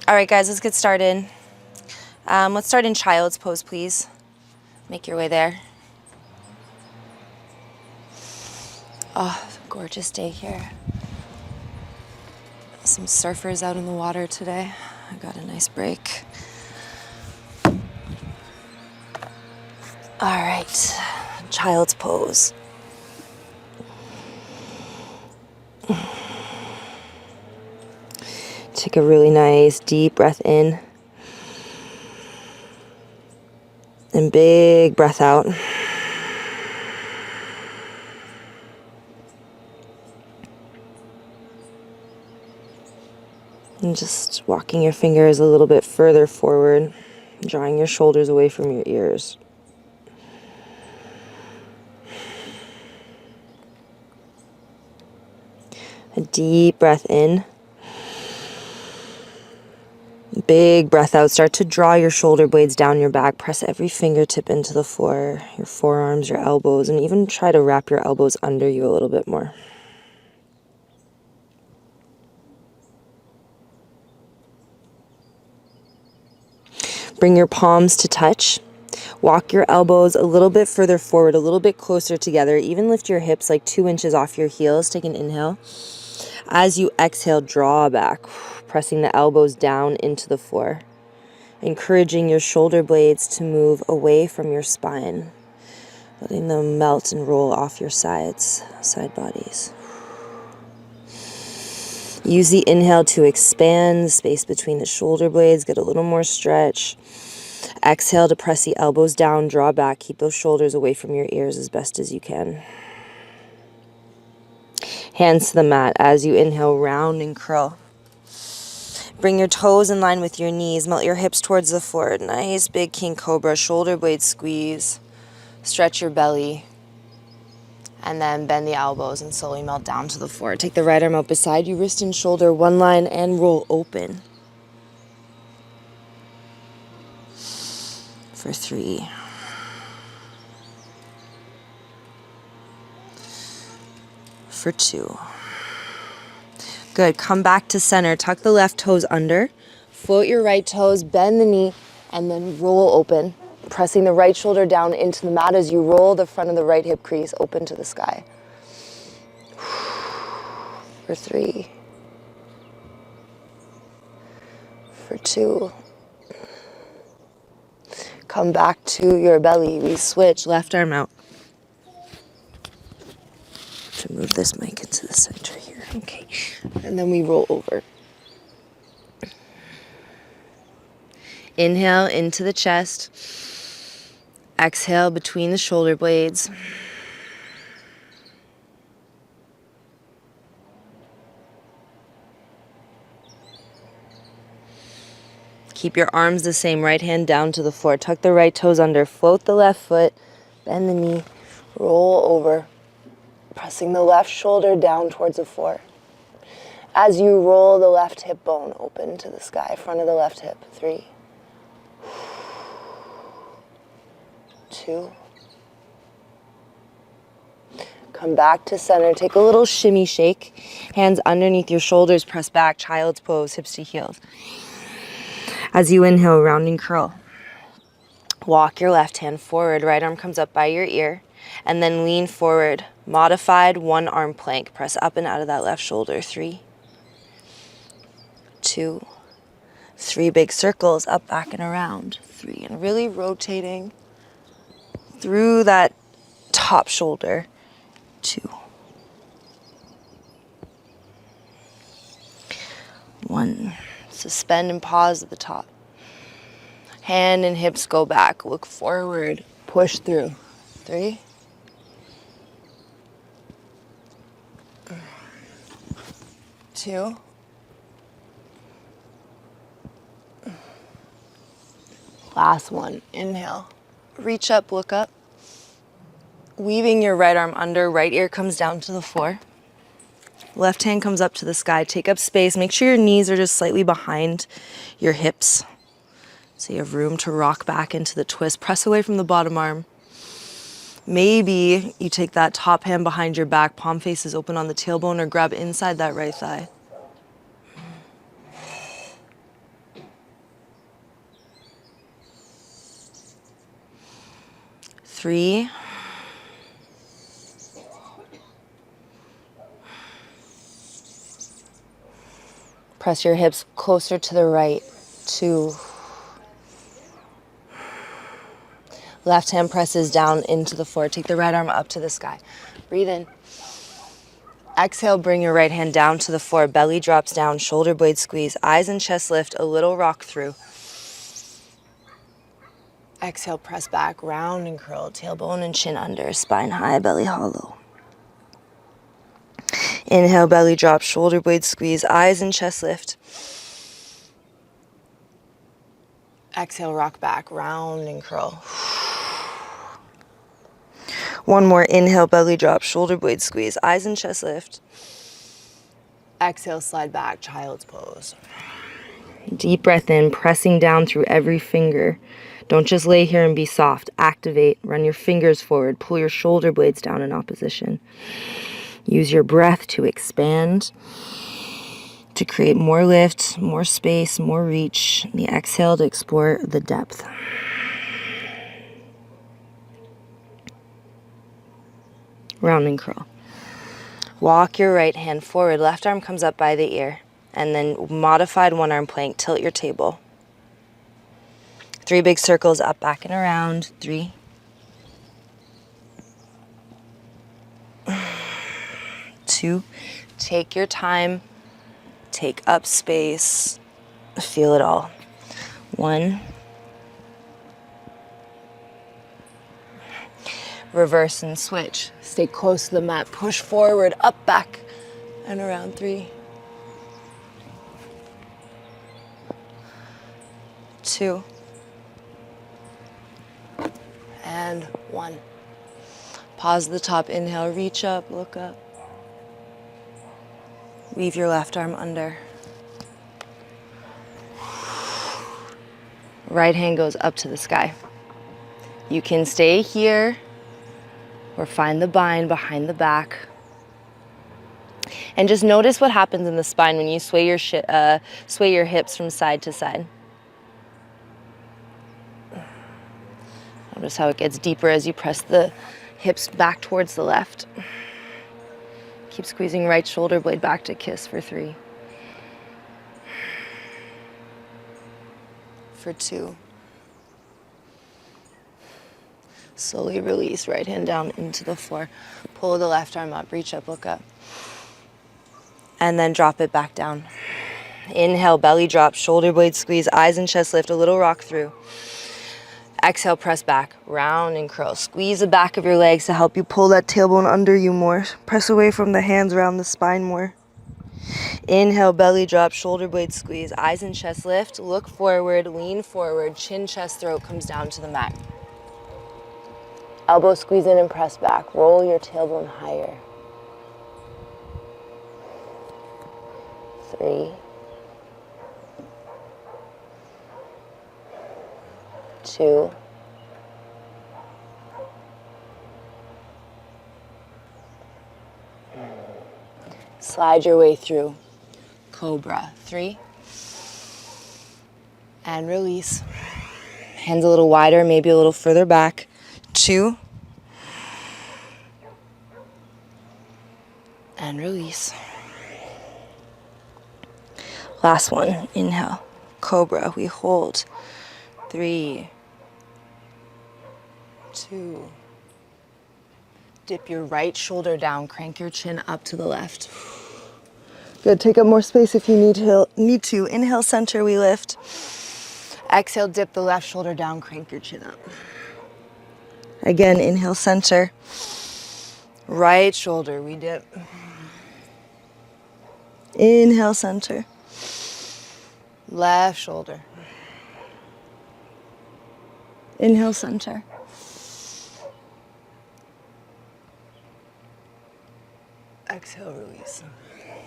All right, guys, let's get started. Let's start in child's pose, please. Make your way there. Oh, gorgeous day here. Some surfers out in the water today. I got a nice break. All right, child's pose. Take a really nice deep breath in. And big breath out. And just walking your fingers a little bit further forward, drawing your shoulders away from your ears. A deep breath in. Big breath out. Start to draw your shoulder blades down your back. Press every fingertip into the floor, your forearms, your elbows, and even try to wrap your elbows under you a little bit more. Bring your palms to touch. Walk your elbows a little bit further forward, a little bit closer together. Even lift your hips like 2 inches off your heels. Take an inhale. As you exhale, draw back, pressing the elbows down into the floor. Encouraging your shoulder blades to move away from your spine, letting them melt and roll off your sides, side bodies. Use the inhale to expand the space between the shoulder blades, get a little more stretch. Exhale to press the elbows down, draw back, keep those shoulders away from your ears as best as you can. Hands to the mat as you inhale, round and curl. Bring your toes in line with your knees. Melt your hips towards the floor. Nice big king cobra. Shoulder blades squeeze. Stretch your belly. And then bend the elbows and slowly melt down to the floor. Take the right arm out beside you. Wrist and shoulder, one line, and roll open. For 3. For 2. Good. Come back to center. Tuck the left toes under. Float your right toes, bend the knee, and then roll open. Pressing the right shoulder down into the mat as you roll the front of the right hip crease open to the sky. For 3. For 2. Come back to your belly. We switch. Left arm out. To move this mic into the center here. Okay. And then we roll over. Inhale into the chest. Exhale between the shoulder blades. Keep your arms the same, right hand down to the floor. Tuck the right toes under, float the left foot, bend the knee, roll over, pressing the left shoulder down towards the floor. As you roll the left hip bone open to the sky, front of the left hip. 3. 2. Come back to center. Take a little shimmy shake. Hands underneath your shoulders, press back, child's pose, hips to heels. As you inhale, round and curl. Walk your left hand forward, right arm comes up by your ear, and then lean forward. Modified one arm plank. Press up and out of that left shoulder. 3. 2. 3 big circles, up, back, and around. 3. And really rotating through that top shoulder. 2. 1. Suspend and pause at the top. Hand and hips go back. Look forward. Push through. 3. 2. Last one. Inhale. Reach up, look up. Weaving your right arm under, right ear comes down to the floor. Left hand comes up to the sky. Take up space. Make sure your knees are just slightly behind your hips, so you have room to rock back into the twist. Press away from the bottom arm. Maybe you take that top hand behind your back, palm faces open on the tailbone, or grab inside that right thigh. 3. Press your hips closer to the right. 2. Left hand presses down into the floor. Take the right arm up to the sky. Breathe in. Exhale, bring your right hand down to the floor. Belly drops down, shoulder blade squeeze. Eyes and chest lift, a little rock through. Exhale, press back, round and curl. Tailbone and chin under, spine high, belly hollow. Inhale, belly drop, shoulder blade squeeze. Eyes and chest lift. Exhale, rock back, round and curl. One more. Inhale, belly drop, shoulder blade squeeze. Eyes and chest lift. Exhale, slide back, child's pose. Deep breath in, pressing down through every finger. Don't just lay here and be soft. Activate. Run your fingers forward. Pull your shoulder blades down in opposition. Use your breath to expand, to create more lift, more space, more reach. The exhale to explore the depth. Round and curl. Walk your right hand forward. Left arm comes up by the ear. And then modified one arm plank. Tilt your table. 3 big circles up, back, and around. 3. 2. Take your time. Take up space. Feel it all. 1. Reverse and switch. Stay close to the mat. Push forward, up, back, and around. 3. 2. And 1. Pause at the top. Inhale, reach up, look up. Weave your left arm under. Right hand goes up to the sky. You can stay here or find the bind behind the back. And just notice what happens in the spine when you sway your hips from side to side. Notice how it gets deeper as you press the hips back towards the left. Keep squeezing right shoulder blade back to kiss for 3. For 2. Slowly release, right hand down into the floor. Pull the left arm up, reach up, look up. And then drop it back down. Inhale, belly drop, shoulder blade squeeze, eyes and chest lift, a little rock through. Exhale, press back, round and curl. Squeeze the back of your legs to help you pull that tailbone under you more. Press away from the hands around the spine more. Inhale, belly drop, shoulder blade squeeze, eyes and chest lift, look forward, lean forward, chin, chest, throat comes down to the mat. Elbow squeeze in and press back. Roll your tailbone higher. 3. 2. Slide your way through Cobra. 3. And release. Hands a little wider, maybe a little further back. 2. And release. Last one. Inhale. Cobra. We hold. 3. 2. Dip your right shoulder down. Crank your chin up to the left. Good. Take up more space if you need to. Inhale, center, we lift. Exhale, dip the left shoulder down. Crank your chin up. Again, inhale, center. Right shoulder, we dip. Inhale, center. Left shoulder. Inhale, center. Exhale, release.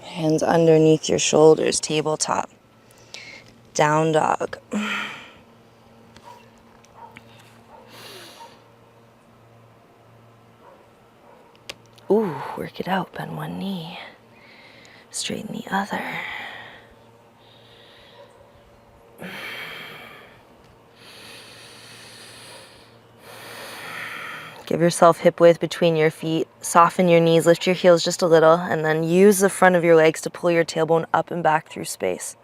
Hands underneath your shoulders, tabletop. Down dog. Ooh, work it out. Bend one knee. Straighten the other. Give yourself hip width between your feet. Soften your knees, lift your heels just a little, and then use the front of your legs to pull your tailbone up and back through space.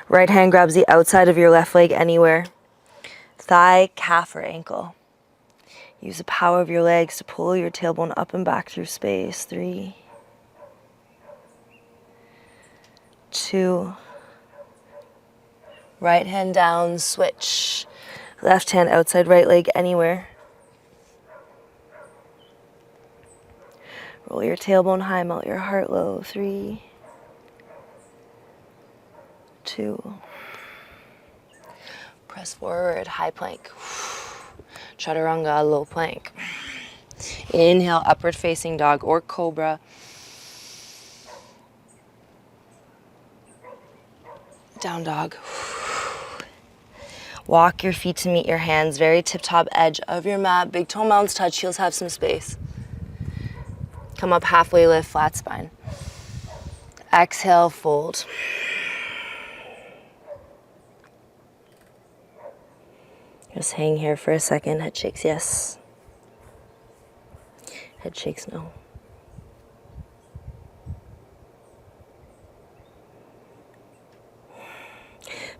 Right hand grabs the outside of your left leg anywhere. Thigh, calf, or ankle. Use the power of your legs to pull your tailbone up and back through space. 3, 2. Right hand down, switch. Left hand outside right leg anywhere. Roll your tailbone high, melt your heart low. 3, 2. Press forward, high plank. Chaturanga, low plank. Inhale, upward facing dog or cobra. Down dog. Walk your feet to meet your hands, very tip-top edge of your mat. Big toe mounds touch, heels have some space. Come up halfway lift, flat spine. Exhale, fold. Just hang here for a second. Head shakes yes. Head shakes no.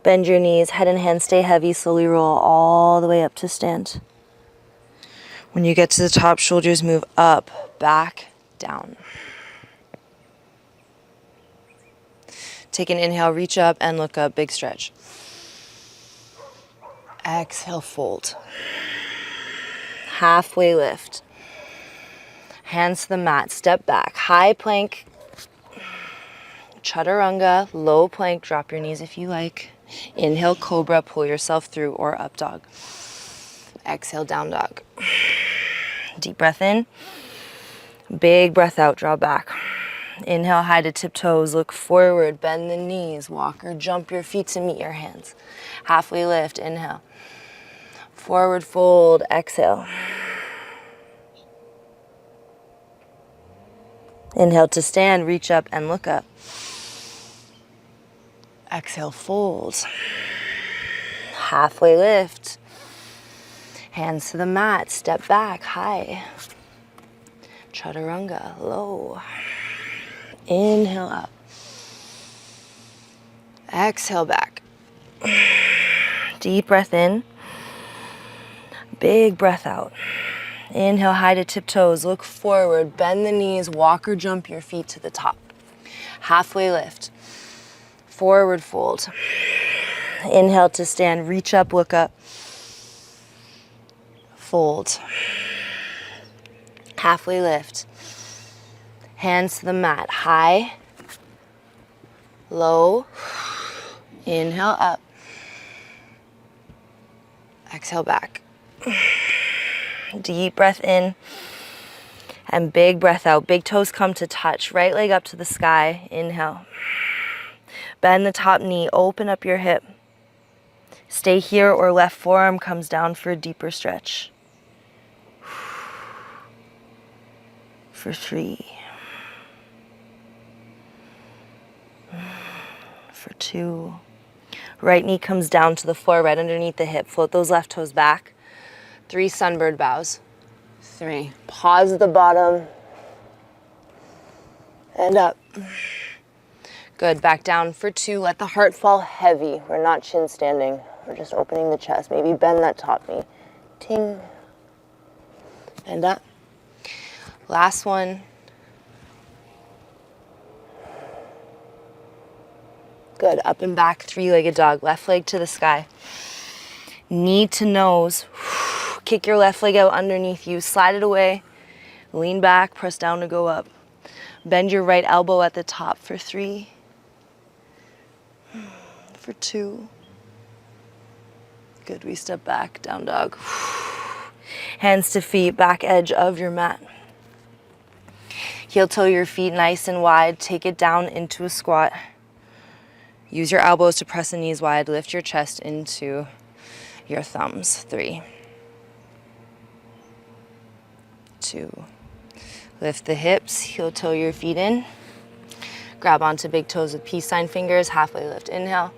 Bend your knees, head and hands stay heavy, slowly roll all the way up to stand. When you get to the top, shoulders move up, back, down. Take an inhale, reach up and look up, big stretch. Exhale, fold. Halfway lift. Hands to the mat, step back, high plank. Chaturanga, low plank, drop your knees if you like. Inhale, cobra, pull yourself through, or up dog. Exhale, down dog. Deep breath in. Big breath out, draw back. Inhale, high to tiptoes, look forward, bend the knees, walk or jump your feet to meet your hands. Halfway lift, inhale. Forward fold, exhale. Inhale to stand, reach up and look up. Exhale, fold. Halfway lift. Hands to the mat, step back, high. Chaturanga, low. Inhale up. Exhale back. Deep breath in. Big breath out. Inhale, high to tiptoes, look forward, bend the knees, walk or jump your feet to the top. Halfway lift. Forward fold. Inhale to stand, reach up, look up. Fold. Halfway lift. Hands to the mat, high, low. Inhale up. Exhale back. Deep breath in and big breath out. Big toes come to touch. Right leg up to the sky. Inhale. Bend the top knee, open up your hip. Stay here or left forearm comes down for a deeper stretch. For 3. For 2. Right knee comes down to the floor right underneath the hip. Float those left toes back. 3 sunbird bows. 3. Pause at the bottom. And up. Good, back down for 2. Let the heart fall heavy. We're not chin standing. We're just opening the chest. Maybe bend that top knee. Ting. And up. Last one. Good, up and back, 3-legged dog. Left leg to the sky. Knee to nose. Kick your left leg out underneath you. Slide it away. Lean back, press down to go up. Bend your right elbow at the top for 3. For 2. Good, we step back, down dog. Hands to feet, back edge of your mat. Heel toe your feet nice and wide. Take it down into a squat. Use your elbows to press the knees wide. Lift your chest into your thumbs. 3. 2. Lift the hips, heel toe your feet in. Grab onto big toes with peace sign fingers. Halfway lift, inhale.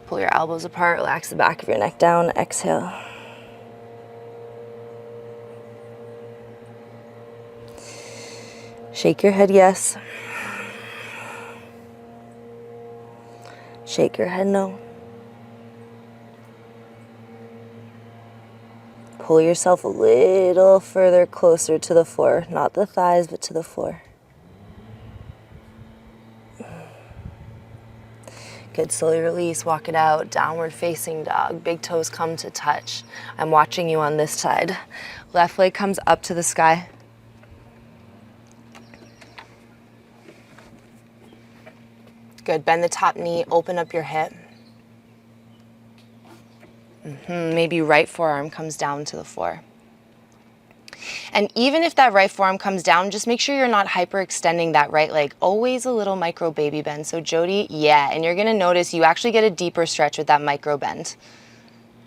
Pull your elbows apart, relax the back of your neck down, exhale. Shake your head yes. Shake your head no. Pull yourself a little further closer to the floor, not the thighs, but to the floor. Good, slowly release, walk it out, downward facing dog, big toes come to touch. I'm watching you on this side. Left leg comes up to the sky. Good, bend the top knee, open up your hip. Maybe right forearm comes down to the floor. And even if that right forearm comes down, just make sure you're not hyperextending that right leg. Always a little micro baby bend. So Jody, yeah, and you're gonna notice you actually get a deeper stretch with that micro bend.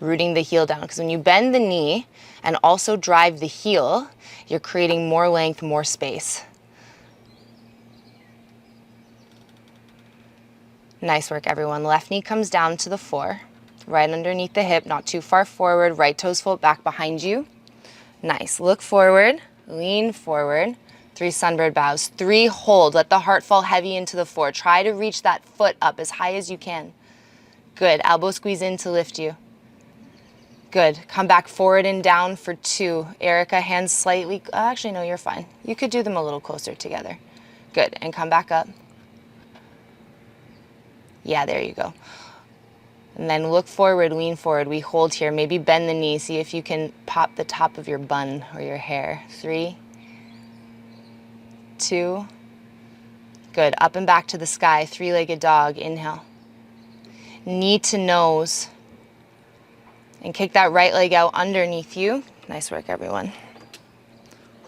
Rooting the heel down, because when you bend the knee and also drive the heel, you're creating more length, more space. Nice work, everyone. Left knee comes down to the floor, right underneath the hip, not too far forward. Right toes float back behind you. Nice. Look forward, lean forward. 3 sunbird bows. 3, hold. Let the heart fall heavy into the floor. Try to reach that foot up as high as you can. Good. Elbow squeeze in to lift you. Good. Come back forward and down for 2. Erica, hands slightly, actually, no, you're fine. You could do them a little closer together. Good. And come back up. Yeah, there you go. And then look forward, lean forward. We hold here. Maybe bend the knee. See if you can pop the top of your bun or your hair. 3, 2. Good. Up and back to the sky. 3-legged dog. Inhale. Knee to nose. And kick that right leg out underneath you. Nice work, everyone.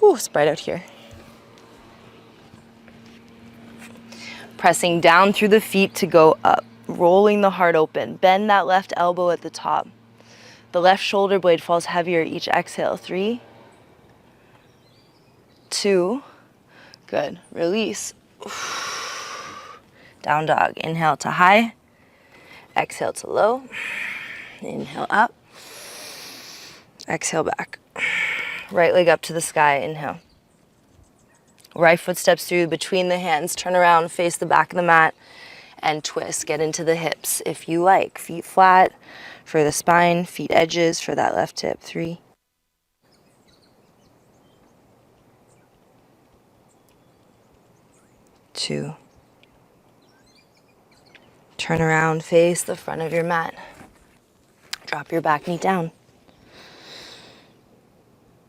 Whew, it's bright out here. Pressing down through the feet to go up. Rolling the heart open. Bend that left elbow at the top. The left shoulder blade falls heavier each exhale. 3, 2, good. Release. Down dog. Inhale to high. Exhale to low. Inhale up. Exhale back. Right leg up to the sky. Inhale. Right foot steps through between the hands. Turn around, face the back of the mat, and twist. Get into the hips if you like. Feet flat for the spine, feet edges for that left hip. 3, 2. Turn around, face the front of your mat. Drop your back knee down.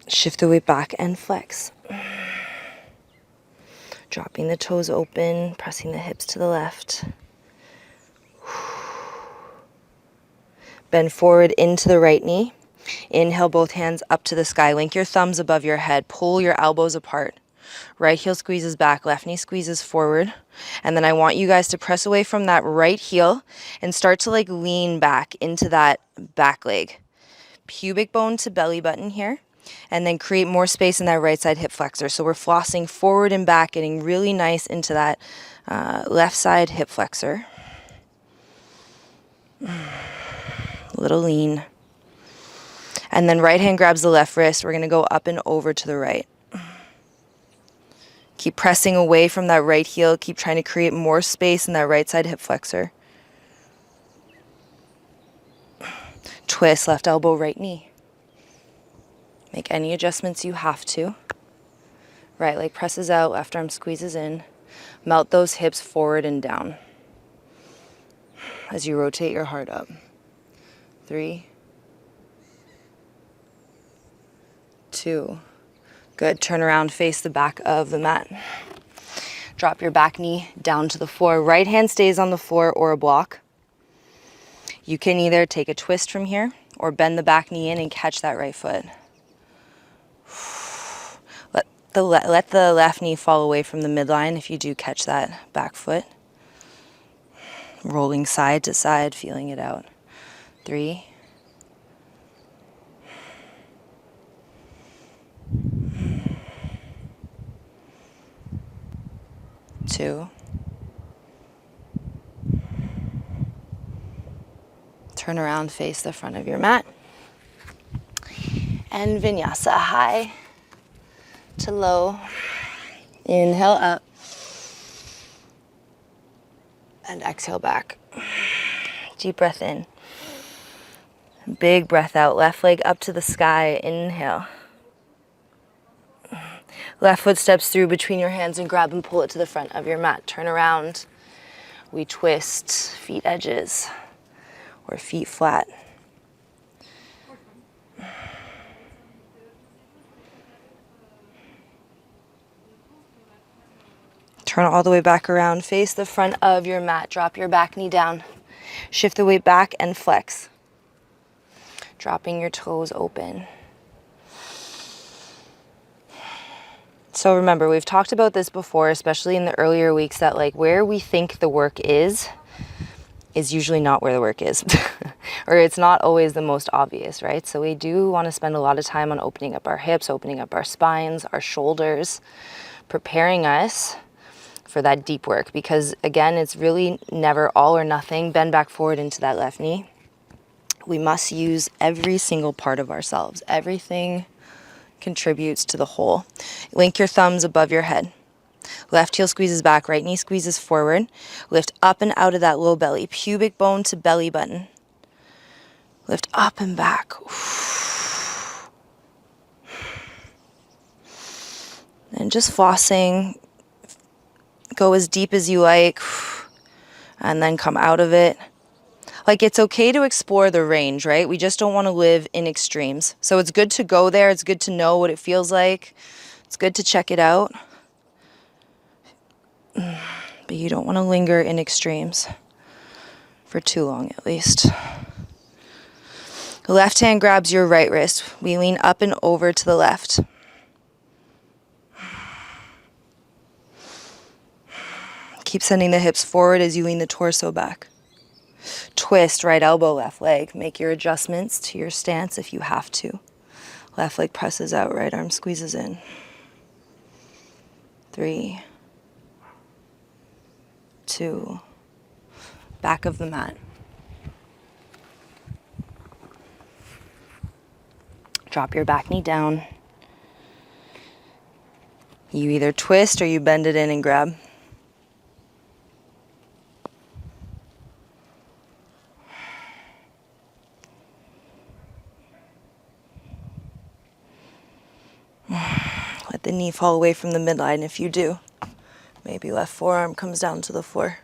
Shift the weight back and flex. Dropping the toes open, pressing the hips to the left. Bend forward into the right knee. Inhale, both hands up to the sky. Link your thumbs above your head. Pull your elbows apart. Right heel squeezes back, left knee squeezes forward. And then I want you guys to press away from that right heel and start to like lean back into that back leg. Pubic bone to belly button here. And then create more space in that right side hip flexor. So we're flossing forward and back, getting really nice into that left side hip flexor. Little lean. And then right hand grabs the left wrist. We're going to go up and over to the right. Keep pressing away from that right heel. Keep trying to create more space in that right side hip flexor. Twist, left elbow, right knee. Make any adjustments you have to. Right leg presses out, left arm squeezes in. Melt those hips forward and down as you rotate your heart up. 3, 2. Good. Turn around, face the back of the mat. Drop your back knee down to the floor. Right hand stays on the floor or a block. You can either take a twist from here or bend the back knee in and catch that right foot. Let the left knee fall away from the midline if you do catch that back foot. Rolling side to side, feeling it out. 3, 2, Turn around, face the front of your mat. And vinyasa, high to low. Inhale up. And exhale back. Deep breath in. Big breath out. Left leg up to the sky. Inhale. Left foot steps through between your hands and grab and pull it to the front of your mat. Turn around. We twist, feet edges or feet flat. Turn all the way back around. Face the front of your mat. Drop your back knee down. Shift the weight back and flex. Dropping your toes open. So remember, we've talked about this before, especially in the earlier weeks, that like where we think the work is usually not where the work is. Or it's not always the most obvious, right? So we do want to spend a lot of time on opening up our hips, opening up our spines, our shoulders, preparing us for that deep work. Because again, it's really never all or nothing. Bend back forward into that left knee. We must use every single part of ourselves. Everything contributes to the whole. Link your thumbs above your head. Left heel squeezes back, right knee squeezes forward. Lift up and out of that low belly, pubic bone to belly button. Lift up and back. And just flossing. Go as deep as you like. And then come out of it. Like, it's okay to explore the range, right? We just don't want to live in extremes. So it's good to go there. It's good to know what it feels like. It's good to check it out. But you don't want to linger in extremes for too long, at least. The left hand grabs your right wrist. We lean up and over to the left. Keep sending the hips forward as you lean the torso back. Twist, right elbow, left leg. Make your adjustments to your stance if you have to. Left leg presses out, right arm squeezes in. 3, 2, back of the mat. Drop your back knee down. You either twist or you bend it in and grab. Let the knee fall away from the midline if you do. Maybe left forearm comes down to the floor.